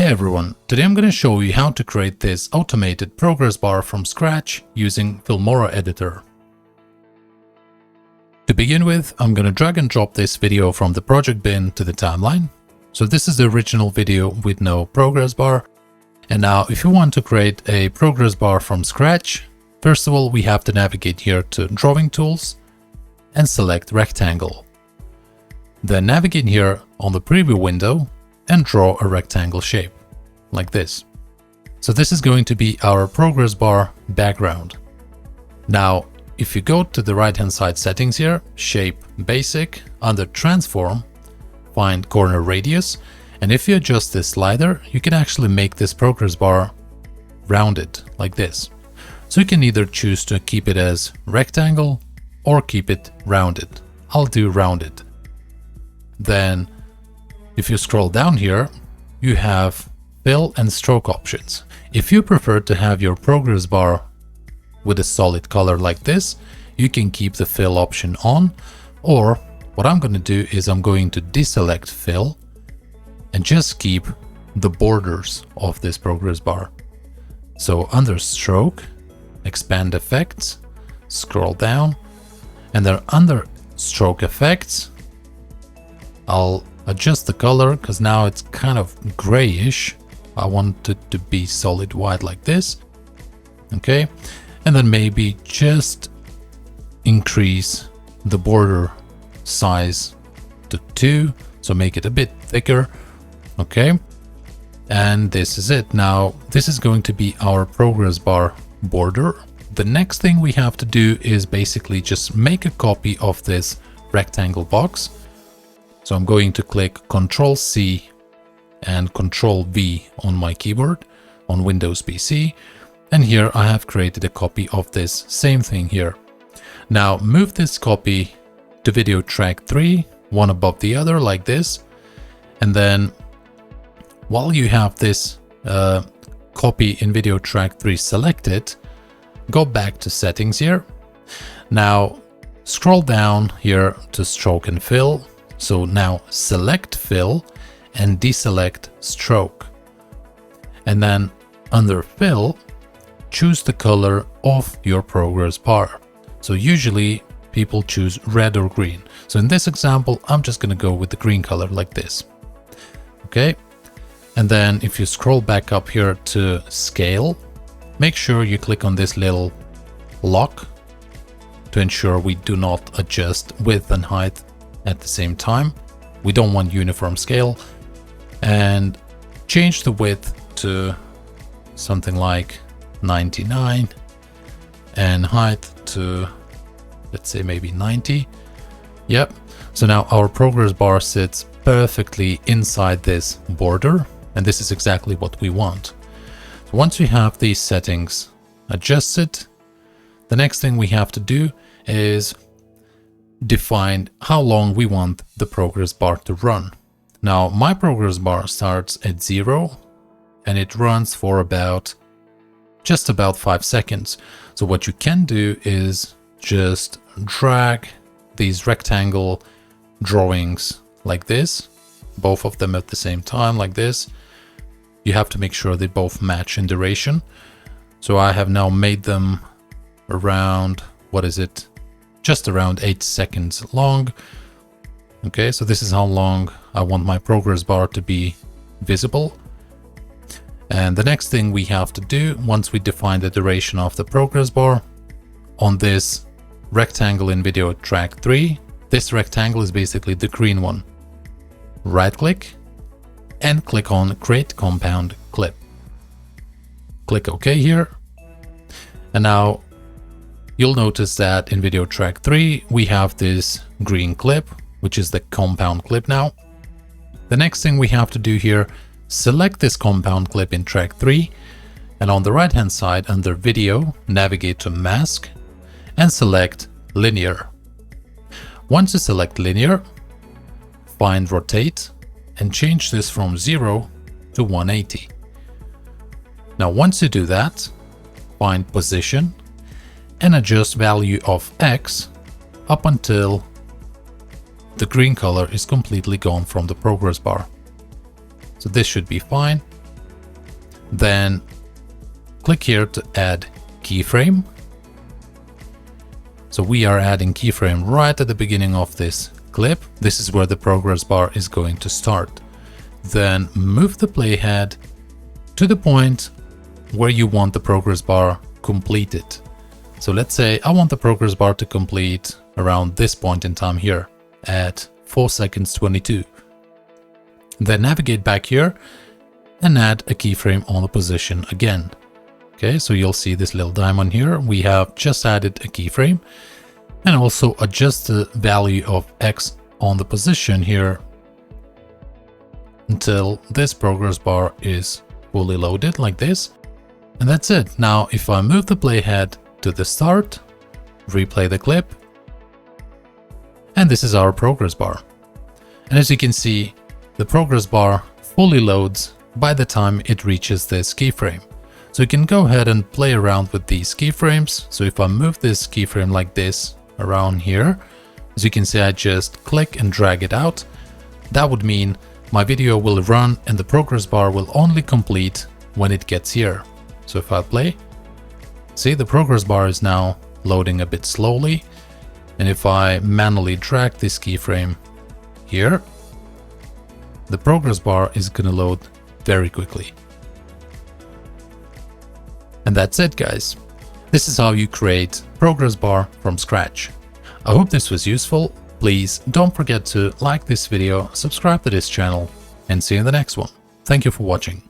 Hey everyone, today I'm going to show you how to create this automated progress bar from scratch using Filmora editor. To begin with, I'm going to drag and drop this video from the project bin to the timeline. So this is the original video with no progress bar. And now if you want to create a progress bar from scratch, first of all, we have to navigate here to drawing tools and select rectangle. Then navigate here on the preview window and draw a rectangle shape like this. So this is going to be our progress bar background. Now, if you go to the right hand side settings here, shape basic, under transform, find corner radius. And if you adjust this slider, you can actually make this progress bar rounded like this. So you can either choose to keep it as rectangle or keep it rounded. I'll do rounded. Then if you scroll down here, you have fill and stroke options. If you prefer to have your progress bar with a solid color like this, you can keep the fill option on, or what I'm going to do is I'm going to deselect fill and just keep the borders of this progress bar. So under stroke, expand effects, scroll down, and then under stroke effects, I'll adjust the color because now it's kind of grayish. I want it to be solid white like this. Okay. And then maybe just increase the border size to 2. So make it a bit thicker. Okay. And this is it. Now this is going to be our progress bar border. The next thing we have to do is basically just make a copy of this rectangle box. So I'm going to click Ctrl C and Ctrl V on my keyboard on Windows PC. And here I have created a copy of this same thing here. Now move this copy to video track 3, one above the other like this. And then while you have this copy in video track 3 selected, go back to settings here. Now scroll down here to stroke and fill. So now select fill and deselect stroke. And then under fill, choose the color of your progress bar. So usually people choose red or green. So in this example, I'm just going to go with the green color like this. Okay. And then if you scroll back up here to scale, make sure you click on this little lock to ensure we do not adjust width and height at the same time. We don't want uniform scale, and change the width to something like 99 and height to, let's say, maybe 90. Yep. So now our progress bar sits perfectly inside this border, and this is exactly what we want. So once we have these settings adjusted, the next thing we have to do is define how long we want the progress bar to run. Now my progress bar starts at 0 and it runs for just about 5 seconds. So what you can do is just drag these rectangle drawings like this, both of them at the same time like this. You have to make sure they both match in duration. So I have now made them around, what is it? Just around 8 seconds long. Okay, so this is how long I want my progress bar to be visible. And the next thing we have to do, once we define the duration of the progress bar, on this rectangle in video track 3, this rectangle is basically the green one. Right click and click on Create Compound Clip. Click OK here. And now you'll notice that in video track 3, we have this green clip, which is the compound clip now. The next thing we have to do here, select this compound clip in track 3, and on the right hand side under video, navigate to mask and select linear. Once you select linear, find rotate and change this from 0 to 180. Now once you do that, find position and adjust value of X up until the green color is completely gone from the progress bar. So this should be fine. Then click here to add keyframe. So we are adding keyframe right at the beginning of this clip. This is where the progress bar is going to start. Then move the playhead to the point where you want the progress bar completed. So let's say I want the progress bar to complete around this point in time here at 4 seconds 22. Then navigate back here and add a keyframe on the position again. Okay, so you'll see this little diamond here. We have just added a keyframe, and also adjust the value of X on the position here until this progress bar is fully loaded like this. And that's it. Now, if I move the playhead to the start, replay the clip, and this is our progress bar. And as you can see, the progress bar fully loads by the time it reaches this keyframe. So you can go ahead and play around with these keyframes. So if I move this keyframe like this around here, as you can see, I just click and drag it out. That would mean my video will run and the progress bar will only complete when it gets here. So if I play, see, the progress bar is now loading a bit slowly. And if I manually drag this keyframe here, the progress bar is going to load very quickly. And that's it, guys. This is how you create progress bar from scratch. I hope this was useful. Please don't forget to like this video, subscribe to this channel, and see you in the next one. Thank you for watching.